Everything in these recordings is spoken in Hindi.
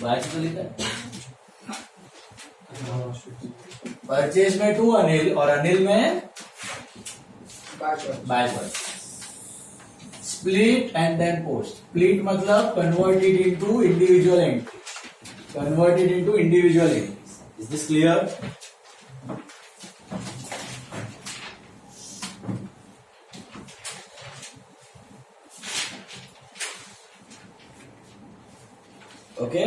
बाय से तो लिखा है। परचेज में टू अनिल और अनिल में बाय पर। Split and then post. Split मतलब converted into individual entry, converted into individual entry. Is this clear? Okay.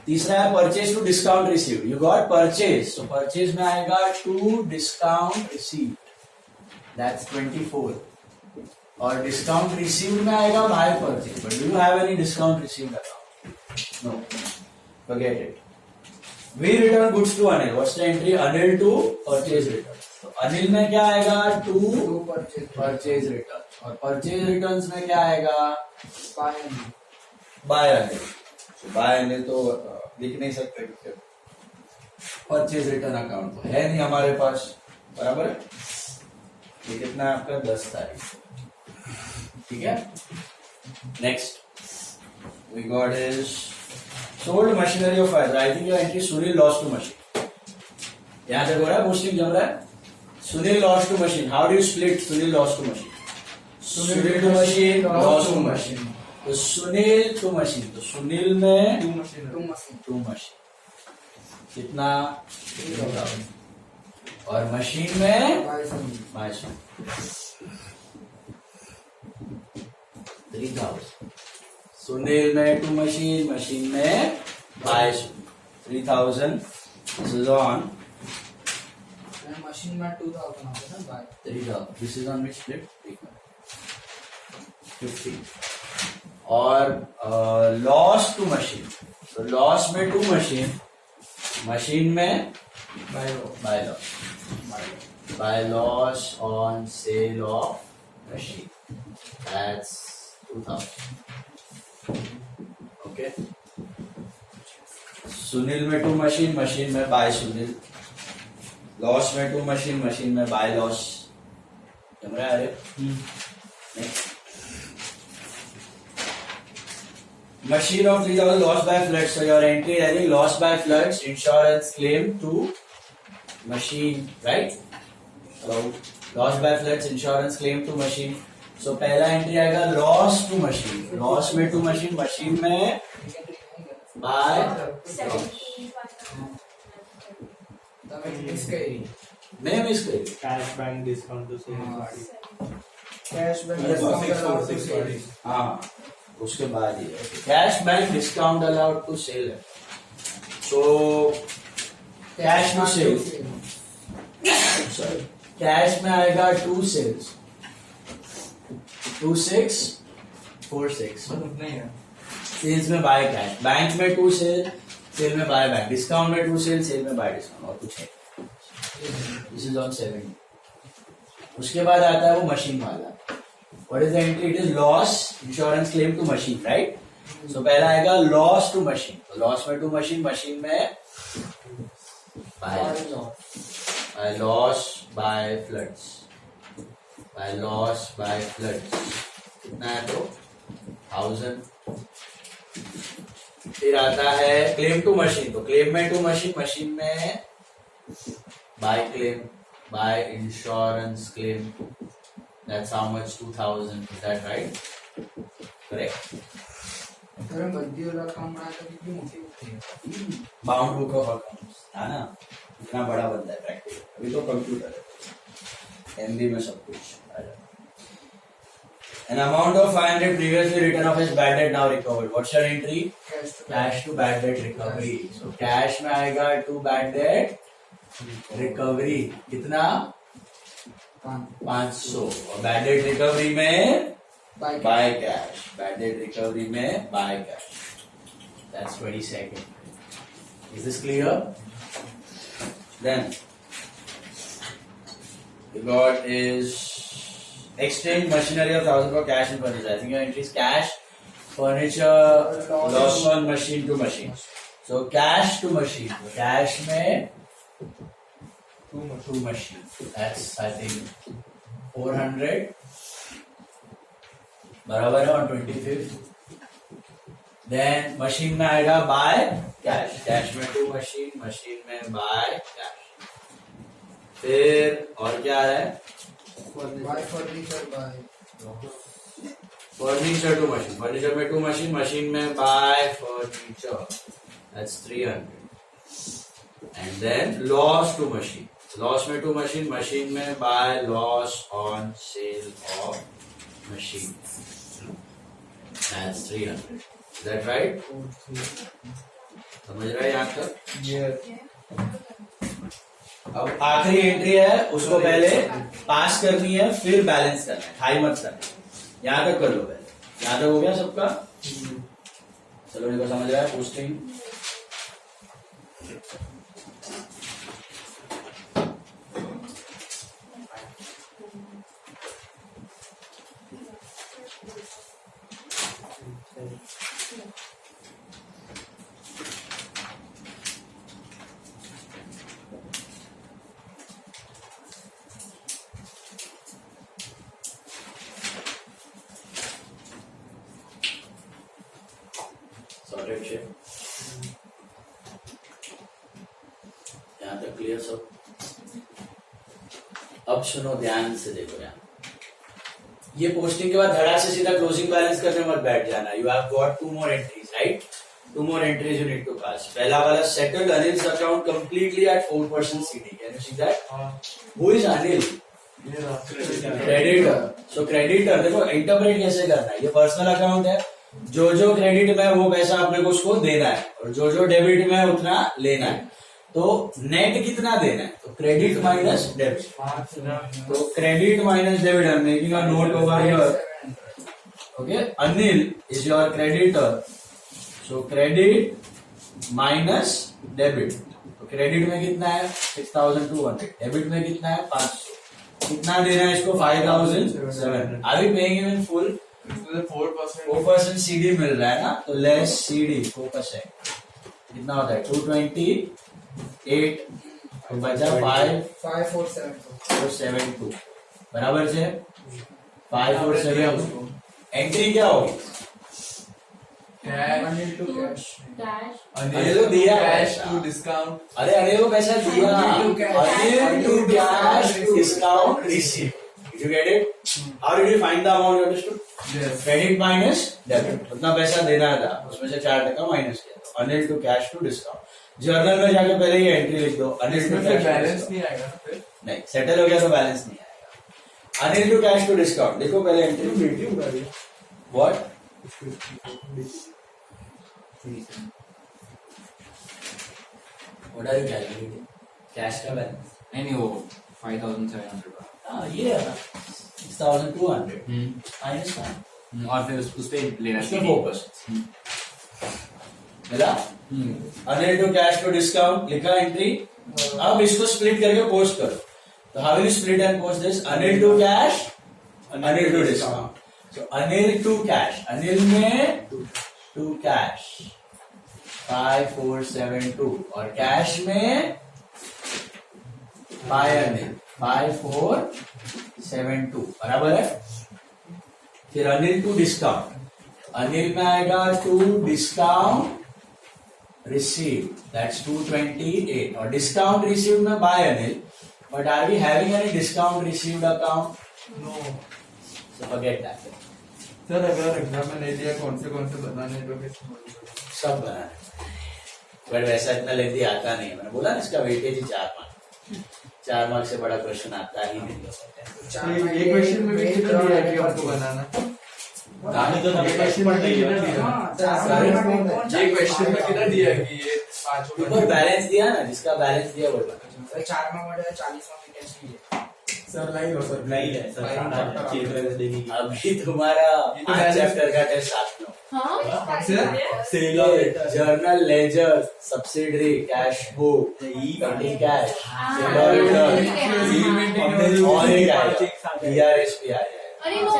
तीसरा है purchase to discount receive. You got purchase, तो परचेज में आएगा टू डिस्काउंट रिसीव, दैट्स 24। और डिस्काउंट रिसीव में आएगा by purchase. But do you have any discount receive account? No, forget it. We return goods to Anil. What's the entry? Anil to purchase return. तो अनिल में क्या आएगा? To purchase return. और परचेज रिटर्न्स में क्या आएगा? बाय अनिल। बाय अनिल तो लिख नहीं सकते क्योंकि परचेज रिटर्न अकाउंट तो है नहीं हमारे पास, बराबर है। ये कितना है आपका? 10 तारीख, ठीक है। Next we got is sold machinery of fibre. I think your entry Sunil loss to machine. यहां तक हो रहा है, पोस्टिंग जम रहा है। Sunil loss to machine. How do you split Sunil loss to machine? Sunil to machine, loss to machine. तो सुनील टू मशीन, तो सुनील में टू मशीन कितना? 3000। और मशीन में 3000। सुनील में टू मशीन, मशीन में 3000। दिस इज ऑन मशीन में 2000 होता है ना, 3000। This is on which split? 50। और लॉस टू मशीन, तो लॉस में टू मशीन, मशीन में by loss on sale of machine, that's 2000। Okay. Sunil में टू मशीन, मशीन में बाय सुनील। लॉस में टू मशीन, मशीन में बाय लॉस। जम रहा है? Next machine of 3000 lost by floods. So your entry is having lost by floods, insurance claim to machine, right? So lost by floods, insurance claim to machine. So पहला एंट्री आएगा loss to machine. loss में to machine, machine में by मैं मिस करी। Cash bank discount to sale. Cash bank. हाँ, उसके बाद ही cash bank discount allowed to sale है। So cash to sale, sorry, cash में आएगा टू सेल्स, 2646। सेल्स में बाय कैश, बैंक में टू सेल, सेल में बाय बैंक, डिस्काउंट में टू सेल, सेल में बाय डिस्काउंट, और कुछ है। This is on 70। उसके बाद आता है वो मशीन वाला। What is the entry? It is loss insurance claim to machine, right? So पहला आएगा loss to machine. तो loss में to machine, machine में by loss by floods, by loss by floods कितना है? तो 1000। फिर आता है claim to machine. तो claim में to machine, machine में by claim, by insurance claim. That's how much? 2000. Is that right? Correct. Bound book of accounts था ना, इतना बड़ा बनता है प्रैक्टिकल। अभी तो कंप्यूटर है, एमबी में सब कुछ आ जाता है। An amount of 500 previously written off as bad debt now recovered. What's your entry? Cash to bad debt recovery. So cash में आएगा to bad debt recovery कितना? 500। और बैड डेट रिकवरी में by cash, bad debt recovery में by cash, that's 22nd। Is this clear? Then the God is exchange machinery of 1000 for cash and furniture. I think your entry is cash, furniture, loss on machine to machine. So cash to machine. Cash में to machine. That's I think 400. बराबर है on 25th. देन मशीन में आएगा बाय कैश, कैश में टू मशीन, मशीन में बाय कैश। फिर और क्या है, by furniture by furniture to machine, furniture में टू मशीन, मशीन में by furniture, that's 300। And then loss to machine, loss में टू मशीन, मशीन में by loss on sale of machine, that's 300। Is that right? समझ रहे हैं यहाँ तक? अब आखिरी एंट्री है, उसको पहले पास करनी है, फिर बैलेंस करना है, हाई मत करना। यहाँ तक कर लो पहले। यहाँ तक हो गया सबका? चलो देखो समझ रहा है पोस्टिंग। सॉर्टेड शेप, यहाँ तक क्लियर सब? अब सुनो ध्यान से, देखो यहाँ ये पोस्टिंग के बाद धड़ा से सीधा क्लोजिंग बैलेंस करने मत बैठ जाना। You have got 2 more entries, right? 2 more entries you need to pass. पहला वाला settled Anil's account completely at 4% CD. Can you see that? Who is Anil? Creditor. So creditor देखो इंटरप्रेट कैसे करना है, ये पर्सनल अकाउंट है, जो जो क्रेडिट में वो पैसा अपने को उसको देना है, और जो जो डेबिट में उतना लेना है। तो नेट कितना देना है, तो क्रेडिट माइनस डेबिट, तो credit minus debit, I am making a note over here. Okay, Anil is your creditor, so credit minus debit, तो क्रेडिट में कितना है 6200, डेबिट में कितना है 500, कितना देना है इसको 5700। Are we paying in full? 4% CD मिल रहा है ना, तो लेस CD 4% कितना होता है 228, तो बचा 5472 बराबर से 5472। एंट्री क्या होगी? अनिल टू कैश, अनिल को दिया कैश टू डिस्काउंट, अरे अनिल को पैसा दिया, Anil to cash to discount receive. Did you get it? How did you find the amount you understood? Yes. Credit minus debit, उतना पैसा देना था, उसमें से 4% माइनस किया, Anil to cash to discount. Journal में जाके पहले ही एंट्री लिख दो, अनिल टू कैश बैलेंस नहीं आएगा फिर? नहीं, सेटल हो गया तो बैलेंस नहीं आएगा। Anil to cash to discount देखो पहले entry. What? What are you calculating? Cash का बैलेंस? नहीं वो 5700 ये 6200 माइनस और फिर उस पे लेना उसमें फोकस मिला। Anil to cash to discount लिखा एंट्री। अब इसको स्प्लिट करके पोस्ट करो, तो how will split and post this? Anil to cash, Anil to discount. So Anil to cash, Anil में टू कैश 5472, और कैश में बाय अनिल 5472 बराबर है। फिर अनिल टू डिस्काउंट, अनिल में आएगा टू डिस्काउंट रिसीव, दैट्स 228, और डिस्काउंट रिसीव में by Anil, but are we having any discount received account? No so forget that. Sir अगर एग्जाम में नहीं दिया कौन से बनाने तो कैसे? सब बनाना, बट वैसा इतना लेंदी आता नहीं है। मैंने बोला ना इसका वेटेज ही 4 मार्क्स, 4 मार्क्स से बड़ा क्वेश्चन आता ही नहीं। ये क्वेश्चन में भी कितना दिया है कि आपको बनाना? कहानी तो ये क्वेश्चन में कितना दिया? ये क्वेश्चन में कितना दिया है कि ये 5 ऊपर बैलेंस दिया ना, जिसका बैलेंस दिया वो बता। 4 में बढ़ा 40 में टेस्ट किए सर नहीं हो सर, नहीं है सर, अभी तुम्हारा 5 चैप्टर का टेस्ट साथ लो। Journal, ledger, subsidiary, cash book, petty cash, DRSP आ जाए। अरे वो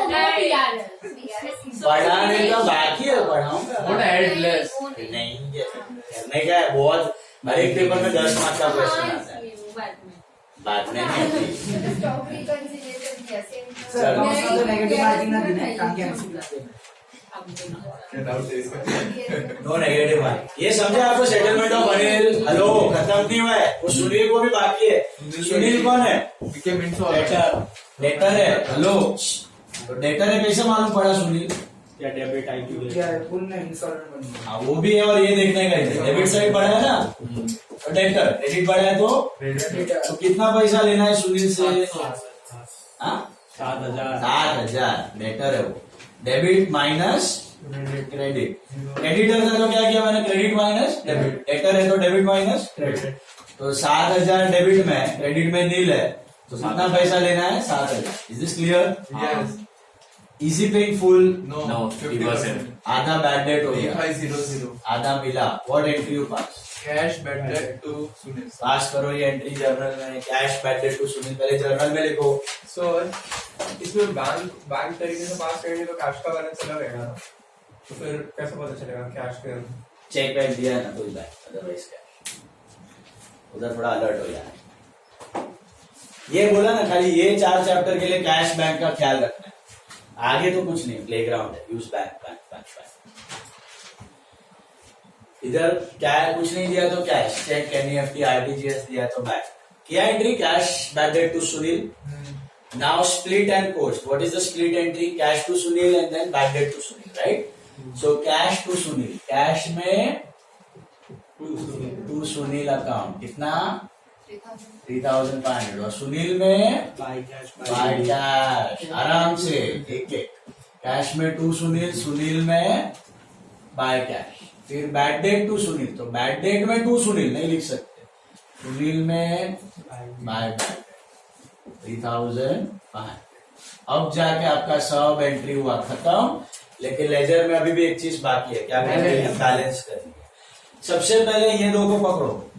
पढ़ाने का बाकी है, पढ़ाऊंगा What add less? नहीं, करने का है बहुत। हर एक पेपर में 10 मार्क्स का क्वेश्चन आता है, बाद में नहीं। सर नेगेटिव मार्किंग ना देना, काम के एमसीक्यू क्या डाउट है इसका? No negative mark. ये समझे आपको सेटलमेंट ऑफ अनिल? हेलो, खत्म नहीं हुआ है, वो सुनील को भी बाकी है। सुनील कौन है? डेटर है। हेलो, तो डेटर है, कैसे मालूम पड़ा सुनील? या डेबिट आई क्यू क्या है फुल नेम इंस्टॉलमेंट बनना। हाँ, वो भी है, और ये देखने का है। डेबिट साइड पड़ा है ना, और डेटर क्रेडिट पड़ा है, तो कितना पैसा लेना है सुनील से? 7,000 डेटर है वो। Debit minus credit. क्रेडिटर था तो क्या किया मैंने? Credit minus debit. डेटर है तो डेबिट माइनस क्रेडिट। तो 7,000 डेबिट में, क्रेडिट में नील है, तो कितना पैसा लेना है? 7,000। Is this clear? Easy paying full? No, 50%. आधा बैड डेट हो गया, 3500 आधा मिला। What entry you pass? Cash bad debt to Sunil. Pass करो ये एंट्री जर्नल में। Cash bad debt to Sunil, पहले जर्नल में लिखो। सो इसमें बैंक तरीके से पास करेंगे तो कैश का बैलेंस अलग रहेगा ना, तो फिर कैसे पता चलेगा कैश के? चेक बैक दिया है ना कोई बैंक, अदरवाइज कैश। उधर थोड़ा अलर्ट हो जाए। ये बोला ना, खाली ये 4 चैप्टर के लिए कैश बैंक का ख्याल रखना है, आगे तो कुछ नहीं, प्लेग्राउंड है। Use bank bank bank bank. इधर क्या है? कुछ नहीं दिया तो कैश, चेक, एनईएफटी, आरटीजीएस दिया तो बैंक। किया entry cash bad debt to Sunil. Now split and post. What is the split entry? Cash to Sunil and then bad debt to Sunil, right? So cash to Sunil, cash में टू सुनील अकाउंट कितना? 3,500। और सुनील में बाय कैश बाय कैश। आराम से एक एक। कैश में टू सुनील, सुनील में बाय कैश। फिर बैड डेट टू सुनील, तो बैड डेट में टू सुनील नहीं लिख सकते, सुनील में बाय बैड 3,500। अब जाके आपका सब एंट्री हुआ खत्म। लेकिन लेजर में अभी भी एक चीज बाकी है, क्या करनी है? बैलेंस करनी है। सबसे पहले ये दो को पकड़ो,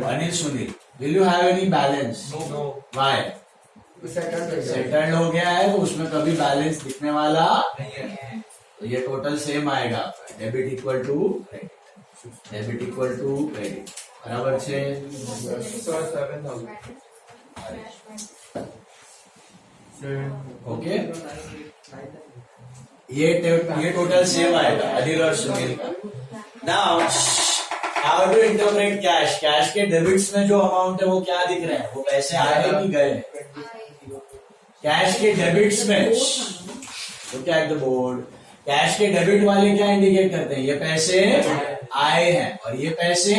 Anil Sunil. Will you have any balance? No. Why? Settled हो गया है, तो उसमें कभी बैलेंस दिखने वाला नहीं है। तो ये टोटल सेम आएगा आपका। Debit equal to credit, debit equal to credit, बराबर 6। So 7,000. ओके, ये टोटल सेम आएगा अनिल और सुनील का। Now how to interpret cash? Cash के डेबिट्स में जो अमाउंट है वो क्या दिख रहे हैं? वो पैसे आए कि गए? कैश के डेबिट्स में, look at the board, cash के डेबिट वाले क्या इंडिकेट करते हैं? ये पैसे आए हैं और ये पैसे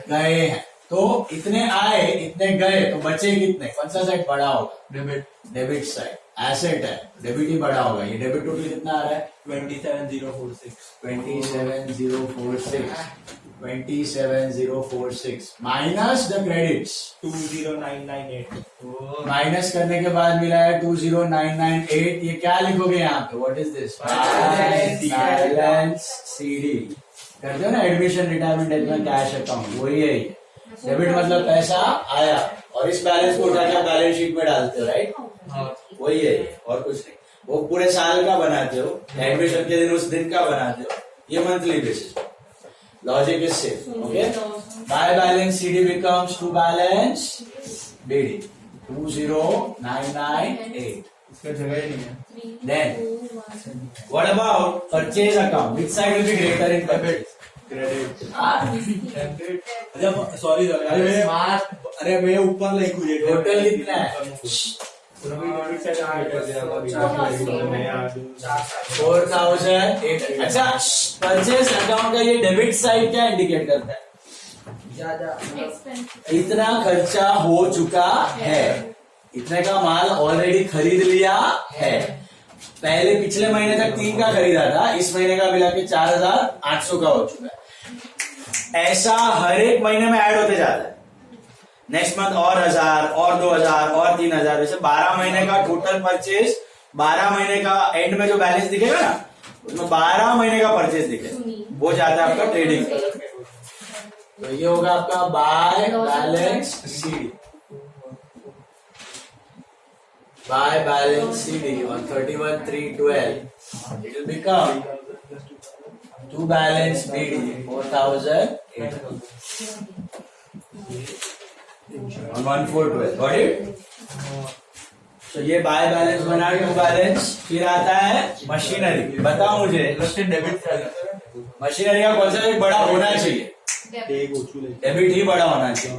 गए हैं। तो इतने आए, इतने गए, तो बचे कितने? कौन सा साइड बड़ा होगा? डेबिट। Debit side. एसेट है, डेबिट ही बड़ा होगा। ये डेबिट टोटल कितना आ रहा है? 27,046. 27,046 27,046 माइनस द क्रेडिट्स 20,998. माइनस करने के बाद मिला है 20,998। ये क्या लिखोगे यहाँ पे? What is this? Balance CD. करते हो ना एडमिशन, रिटायरमेंट एज में कैश अकाउंट, वही है ये। डेबिट मतलब पैसा आया और इस बैलेंस को उठा के बैलेंस शीट में डालते हो, राइट? वही है ये, और कुछ नहीं। वो पूरे साल का बनाते हो, एडमिशन के दिन उस दिन का बनाते हो, ये monthly basis. Logic is same. Okay, by balance CD becomes to balance BD 20,998। इसका जगह ही नहीं है। Then what about purchase account? Which side will be greater in purchase? Credit. Credit. Sorry अरे मैं ऊपर लाइक हुई Total कितना है? 4,008। अच्छा, परचेज अकाउंट का ये डेबिट साइड क्या इंडिकेट करता है? इतना खर्चा हो चुका है, इतने का माल ऑलरेडी खरीद लिया है। पहले पिछले महीने तक 3 का खरीदा था, इस महीने का मिला के 4,800 का हो चुका है। ऐसा हर एक महीने में ऐड होते जाता है। नेक्स्ट मंथ और 1,000 और 2,000 और 3,000, वैसे 12 महीने का टोटल परचेज, 12 महीने का एंड में जो बैलेंस दिखेगा ना, उसमें 12 महीने का परचेज दिखेगा, वो जाता है आपका ट्रेडिंग। तो ये होगा आपका bye balance CD. By balance CD on 31/3/12, it will become to balance BD 4,008 on 1/4/12. Got it? So ये बाय बैलेंस बना टू बैलेंस। फिर आता है मशीनरी। बताओ मुझे, डेबिट मशीनरी का कौन सा एक बड़ा होना चाहिए? डेबिट ही बड़ा होना चाहिए।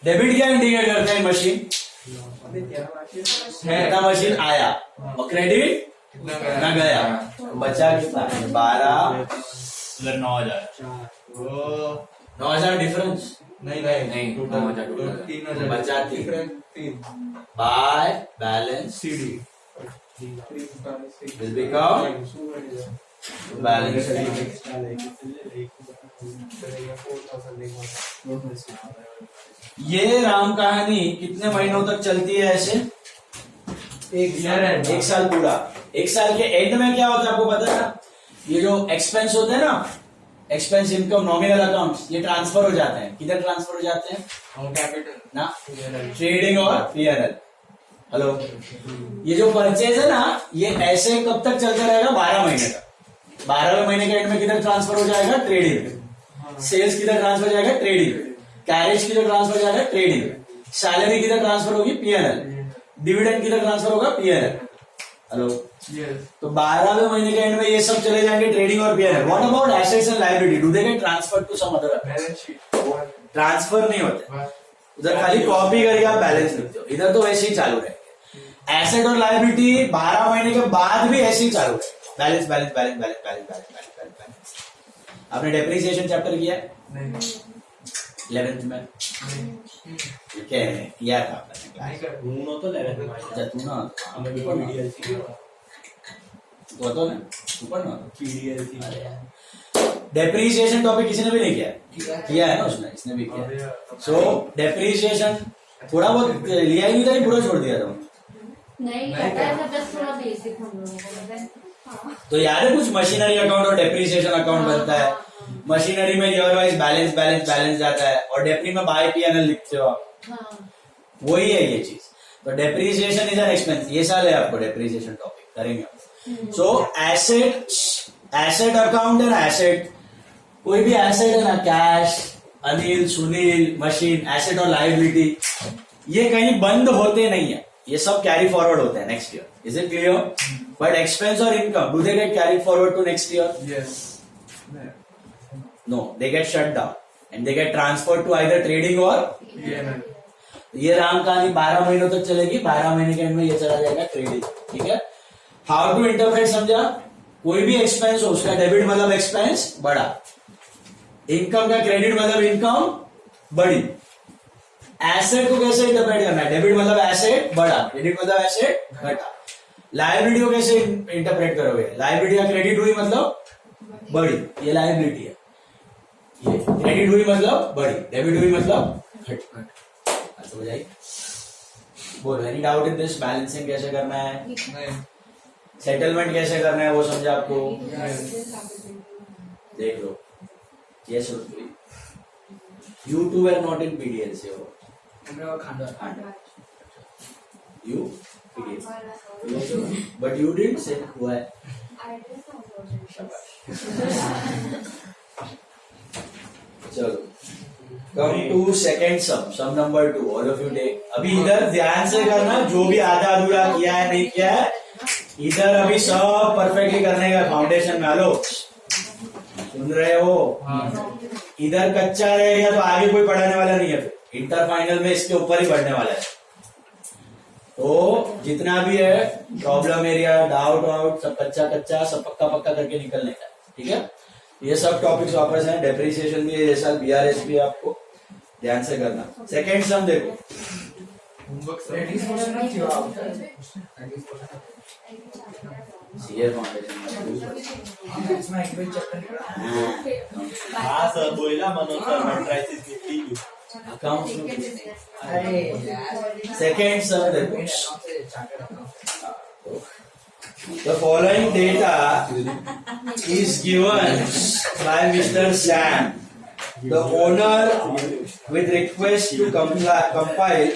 डेबिट क्या इंडिकेट करता है मशीन? कितना मशीन आया और क्रेडिट कितना गया। बचा कितना? 12 उधर 9,000 9,000 डिफरेंस नहीं नहीं 9,000 टोटल 3,000 बचा तीन by balance CD will become balance. ये राम कहानी कितने महीनों तक चलती है ऐसे? एक साल पूरा। एक साल के एंड में क्या होता है आपको पता है ना? ये जो एक्सपेंस होते हैं ना, एक्सपेंस इनकम नॉमिनल अकाउंट्स, ये ट्रांसफर हो जाते हैं। किधर ट्रांसफर हो जाते हैं? कैपिटल ना ट्रेडिंग और पीएनएल। हेलो, ये जो परचेज है ना, ये ऐसे कब तक चलता रहेगा? 12 महीने तक। 12वें महीने के एंड में किधर ट्रांसफर हो जाएगा? ट्रेडिंग। सेल्स किधर ट्रांसफर हो जाएगा? ट्रेडिंग। कैरेज किधर ट्रांसफर हो जाएगा? ट्रेडिंग। सैलरी किधर ट्रांसफर होगी? पीएनएल। डिविडेंड किधर ट्रांसफर होगा? पीएनएल। हेलो, तो 12वें महीने के एंड में ये सब चले जाएंगे ट्रेडिंग और PNL. What about assets and liability? Do they get transfer to some other? Balance sheet transfer नहीं होते, उधर खाली कॉपी करके आप बैलेंस लिखते हो। इधर तो वैसे ही चालू रहेंगे। एसेट और लायबिलिटी 12 महीने के बाद भी ऐसे ही चालू रहेगा। Balance balance balance balance balance balance balance balance. आपने डेप्रिसिएशन चैप्टर किया है? नहीं 11th में क्या है? किया था आपने क्लास? अच्छा, तू ना तो तो ना ऊपर ना डेप्रिसिएशन टॉपिक किसी ने भी नहीं किया है ना? उसने इसने भी किया। सो डेप्रिसिएशन थोड़ा बहुत लिया ही नहीं था कि पूरा छोड़ दिया था? नहीं पता है, सब बस थोड़ा बेसिक हम लोगों को पता है। हाँ। तो याद है कुछ मशीनरी अकाउंट और डेप्रिसिएशन अकाउंट बनता है। मशीनरी में year wise balance balance balance जाता है और डेप्री में बाय पीएनएल लिखते हो आप। हाँ। वही है ये चीज। तो डेप्रिसिएशन इज एन एक्सपेंस। ये साल है आपको डेप्रिसिएशन टॉपिक करेंगे। सो एसेट अकाउंट है ना, एसेट कोई भी एसेट है ना, cash, Anil, Sunil, machine, asset और लायबिलिटी, ये कहीं बंद होते नहीं है। ये सब कैरी फॉरवर्ड होते हैं next year. Is it clear? But expense और income, do they get carry forward to next year? Yes No, they get shut down and they get transferred to either trading or PNL. ये राम कहानी 12 महीनों तक चलेगी। 12 महीने के एंड में ये चला जाएगा ट्रेडिंग। ठीक है? हाउ टू इंटरप्रेट समझा? कोई भी एक्सपेंस हो, उसका डेबिट मतलब एक्सपेंस बड़ा, इनकम का क्रेडिट मतलब इनकम बड़ी। एसेट को कैसे इंटरप्रेट करना है? डेबिट मतलब एसेट बड़ा, क्रेडिट मतलब एसेट घटा। लायबिलिटी को कैसे इंटरप्रेट करोगे? लायबिलिटी का क्रेडिट हुई मतलब बड़ी, ये लायबिलिटी है। ये क्रेडिट हुई मतलब बड़ी, डेबिट हुई मतलब घट। समझ आई? बोलो, any doubt in this? Balancing कैसे करना है, नहीं सेटलमेंट कैसे करना है, वो समझा आपको? देख लो। Yes, you two were not in PDLC. You PDLC. But you didn't say who I. चलो, come to second sum number 2. All of you take. अभी इधर ध्यान से करना, जो भी आधा अधूरा किया है नहीं किया है, इधर अभी सब परफेक्टली करने का फाउंडेशन में। हेलो, सुन रहे हो? इधर कच्चा रहेगा तो आगे कोई पढ़ाने वाला नहीं है। फिर इंटर फाइनल में इसके ऊपर ही पढ़ने वाला है। तो जितना भी है प्रॉब्लम एरिया, डाउट वाउट, सब कच्चा कच्चा, सब पक्का पक्का करके निकलने का। ठीक है? ये सब टॉपिक्स वापस हैं। डेप्रिसिएशन भी है ये साल, बीआरएस भी आपको ध्यान से करना। सेकेंड सम देखो, सीए हाँ सर, बोला मनोज सर मैट्राइसिस निकली सेकेंड सम देखो। The following data is given by Mr. Sam, the owner, with request to compile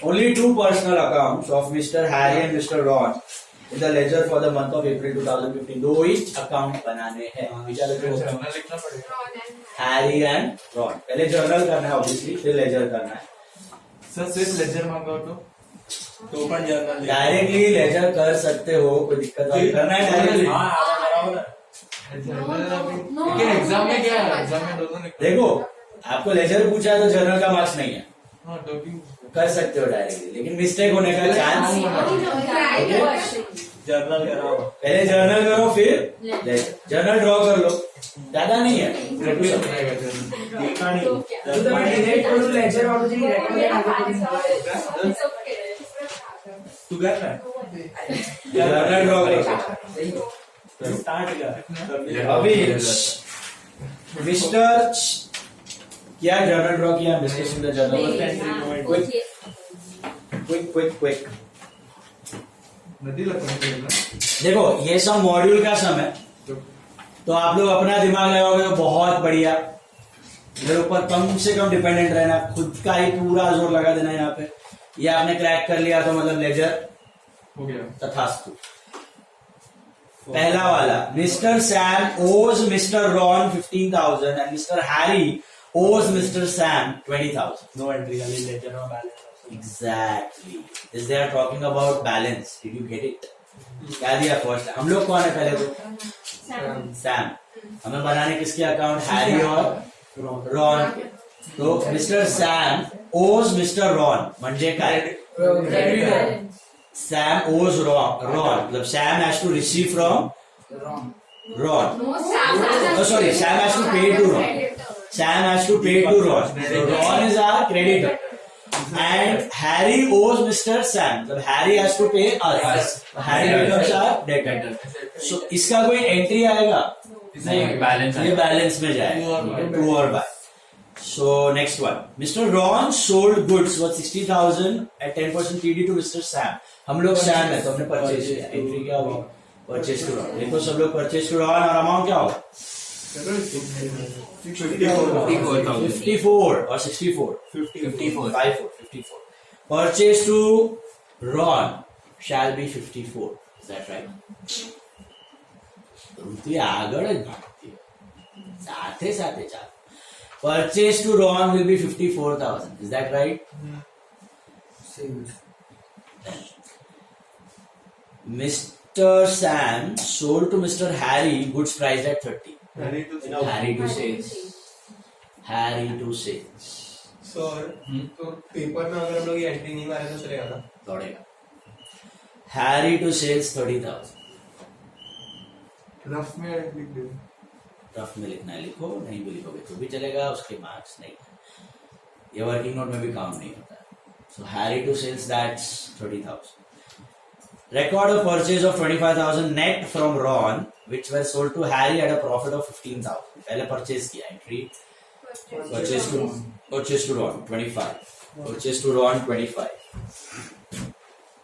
only two personal accounts of Mr. Harry and Mr. Ron in the ledger for the month of April 2015. दो ही अकाउंट बनाने हैं। लिखना पड़ेगा। Harry and Ron. पहले जर्नल करना है ऑब्वियसली, फिर लेजर करना है। सर सिर्फ लेजर मांगा तो ओपन जर्नल डायरेक्टली लेजर कर सकते हो, कोई दिक्कत नहीं। करना है डायरेक्टली। लेकिन एग्जाम में क्या है, एग्जाम में दोनों निकल देखो आपको लेजर पूछा है तो जर्नल का मार्क्स नहीं है, हाँ डबिंग कर सकते हो डायरेक्टली, लेकिन मिस्टेक होने का चांस। जर्नल कराओ पहले जर्नल करो फिर लेजर, जर्नल ड्रॉ कर लो, ज्यादा नहीं है। देखा नहीं तो मैं डिलीट करूँ लेक्चर और तुझे रेकॉर्ड तू कर रहा है जर्नल ड्रॉ करो। स्टार्ट कर अभी मिस्टर क्या जर्नल ड्रॉ किया, discussion the journal, quick quick quick. नदी लगता देखो ये सब मॉड्यूल का सम है, तो आप लोग अपना दिमाग लगाओगे तो बहुत बढ़िया। मेरे ऊपर कम से कम डिपेंडेंट रहना, खुद का ही पूरा जोर लगा देना यहाँ पे। ये आपने क्रैक कर लिया तो मतलब लेजर हो गया। तथास्तु। पहला वाला, mister Sam owes mister Ron 15,000 and mister Harry ओज मिस्टर सैम 20,000। नो एंट्री खाली लेजर और balance Exactly. Is they are talking about balance. Did you get it? क्या दिया फर्स्ट? हम लोग कौन है पहले तो? सैम। हमें बनाने किसके अकाउंट? हैरी और रॉन के। तो mister Sam owes mister Ron म्हणजे काय? सैम ओज रॉन मतलब Sam has to receive from Ron. Oh sorry, Sam has to pay to Ron. Sam has to pay to Ron. So Ron is our creditor. And Harry owes Mr. Sam. So Harry has to pay us. Harry becomes our debtor. So इसका कोई एंट्री आएगा? नहीं, balance ये बैलेंस में जाएगा, टू और bye. So next one, Mr. Ron sold goods worth 60,000 at 10% TD to Mr. Sam. हम लोग सैम है तो हमने परचेज किया, एंट्री क्या होगी? Purchase to Ron. देखो सब लोग परचेज टू रॉन और अमाउंट क्या होगा? 54 और 64 54 purchase to Ron shall be 54. Is that right? रुपये आगड़ भागती है, साथे साथे चाल। Purchase to Ron will be 54,000. Is that right? Mr. Sam sold to Mr. Harry goods priced at 30. Harry to sales. Harry to sales. Sir तो पेपर में अगर हम लोग ये एंट्री नहीं मारे तो चलेगा ना? दौड़ेगा। Harry to sales 30,000. रफ में लिख दे। रफ में लिखना है, लिखो, नहीं भी लिखोगे तो भी चलेगा, उसके मार्क्स नहीं है। ये वर्किंग नोट में भी काउंट नहीं होता है। So Harry to sales that's 30,000. Record of purchase of 25,000 net from Ron, which were sold to Harry at a profit of 15,000. पहले purchase किया, entry purchase to Ron 25, purchase to Ron 25.